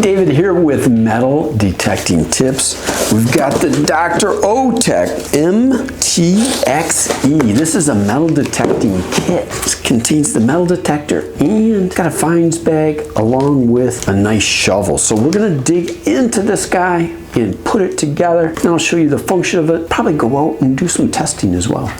David here with metal detecting tips. We've got the Dr. Otek MTXE. This is a metal detecting kit. It contains the metal detector and it's got a fines bag along with a nice shovel. So we're gonna dig into this guy and put it together, and I'll show you the function of it. Probably go out and do some testing as well.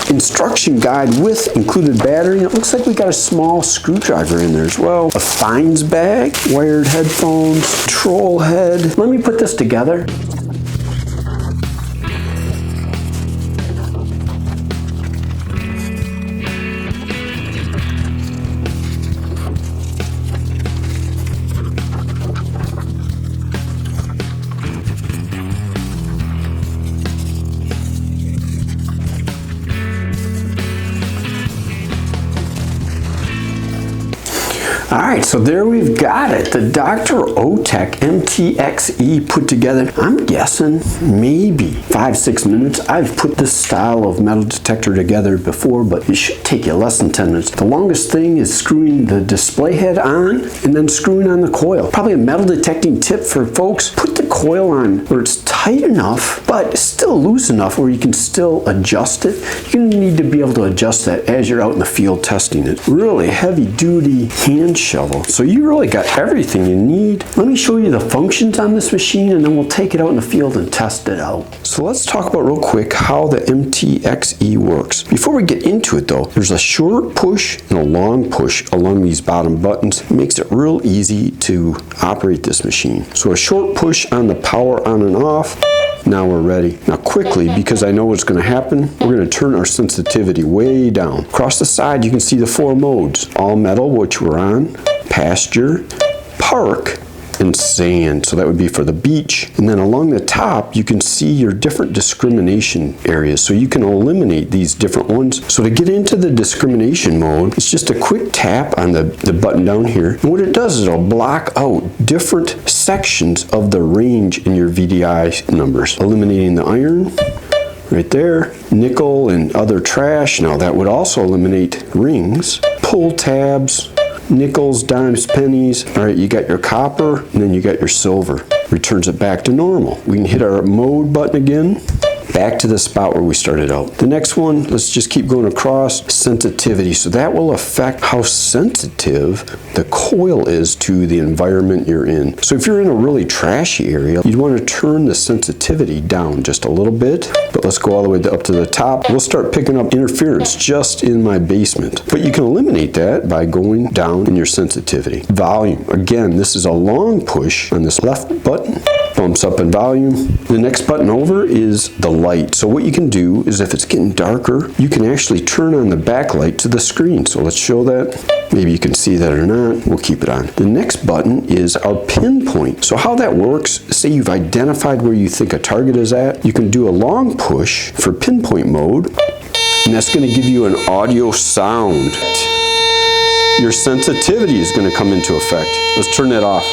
Instruction guide with included battery. It looks like we got a small screwdriver in there as well. A fines bag, wired headphones, control head. Let me put this together. All right, so there we've got it. The Dr. Otek MTXE put together, I'm guessing maybe 5-6 minutes. I've put this style of metal detector together before, but it should take you less than 10 minutes. The longest thing is screwing the display head on and then screwing on the coil. Probably a metal detecting tip for folks. Put the coil on where it's tight enough, but still loose enough where you can still adjust it. You're gonna need to be able to adjust that as you're out in the field testing it. Really heavy duty hand shovel. So you really got everything you need. Let me show you the functions on this machine and then we'll take it out in the field and test it out. So let's talk about real quick how the MTXE works. Before we get into it though, there's a short push and a long push along these bottom buttons. It makes it real easy to operate this machine. So a short push on the power on and off. Now we're ready. Now quickly, because I know what's going to happen, we're going to turn our sensitivity way down. Across the side you can see the 4 modes. All metal, which we're on, pasture, park, and sand. So that would be for the beach. And then along the top you can see your different discrimination areas. So you can eliminate these different ones. So to get into the discrimination mode, it's just a quick tap on the button down here. And what it does is it'll block out different sections of the range in your VDI numbers. Eliminating the iron, right there, nickel and other trash. Now that would also eliminate rings, pull tabs, nickels, dimes, pennies. All right, you got your copper and then you got your silver. Returns it back to normal. We can hit our mode button again. Back to the spot where we started out. The next one, let's just keep going across. Sensitivity. So that will affect how sensitive the coil is to the environment you're in. So if you're in a really trashy area, you'd want to turn the sensitivity down just a little bit. But let's go all the way up to the top. We'll start picking up interference just in my basement. But you can eliminate that by going down in your sensitivity. Volume. Again, this is a long push on this left button. Bumps up in volume. The next button over is the light. So what you can do is if it's getting darker, you can actually turn on the backlight to the screen. So let's show that. Maybe you can see that or not. We'll keep it on. The next button is our pinpoint. So how that works, say you've identified where you think a target is at, you can do a long push for pinpoint mode, and that's going to give you an audio sound. Your sensitivity is going to come into effect. Let's turn that off.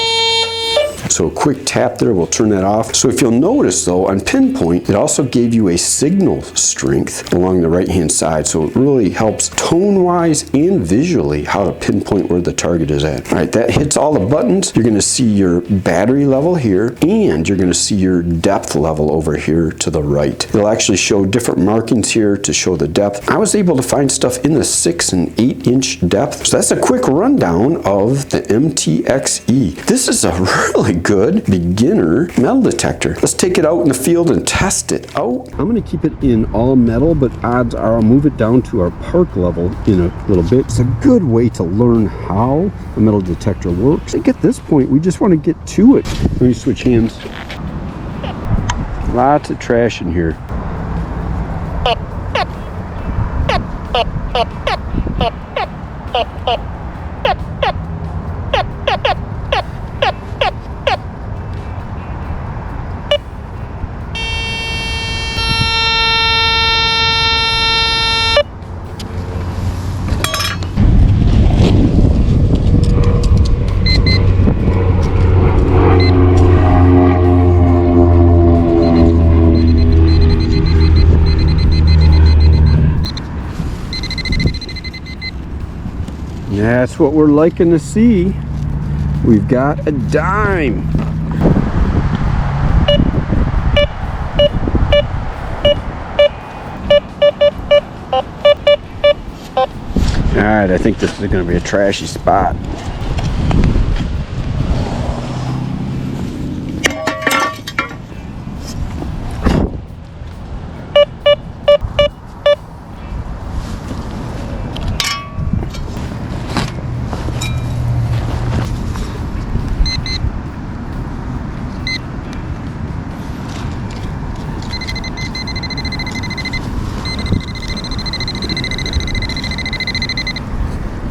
So a quick tap there will turn that off. So if you'll notice though, on pinpoint, it also gave you a signal strength along the right hand side. So it really helps tone wise and visually how to pinpoint where the target is at. All right, that hits all the buttons. You're going to see your battery level here and you're going to see your depth level over here to the right. It'll actually show different markings here to show the depth. I was able to find stuff in the 6 and 8 inch depth. So that's a quick rundown of the MTXE. This is a really good beginner metal detector. Let's take it out in the field and test it out. I'm going to keep it in all metal, but odds are I'll move it down to our park level in a little bit. It's a good way to learn how a metal detector works. I think at this point, we just want to get to it. Let me switch hands. Lots of trash in here. That's what we're liking to see. We've got a dime. All right, I think this is going to be a trashy spot.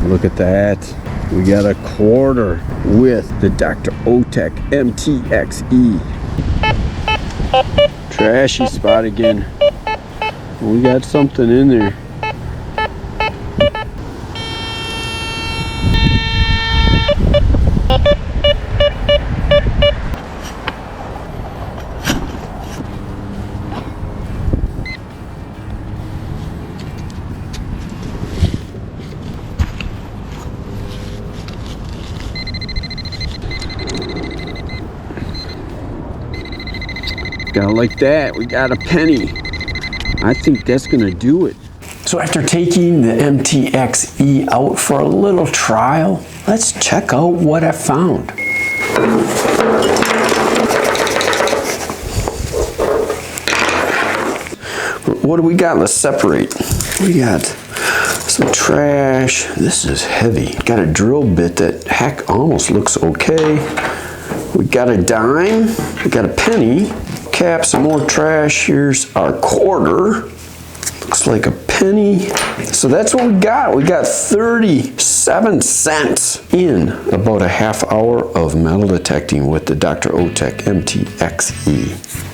Look at that. We got a quarter with the Dr. Otek MTXE. Trashy spot again. We got something in there. Gotta like that. We got a penny. I think that's gonna do it. So after taking the MTXE out for a little trial, let's check out what I found. What do we got? Let's separate. We got some trash. This is heavy. Got a drill bit that heck almost looks okay. We got a dime. We got a penny. Cap, some more trash. Here's our quarter. Looks like a penny. So that's what we got. We got 37 cents in about a half hour of metal detecting with the Dr. Otek MTXE.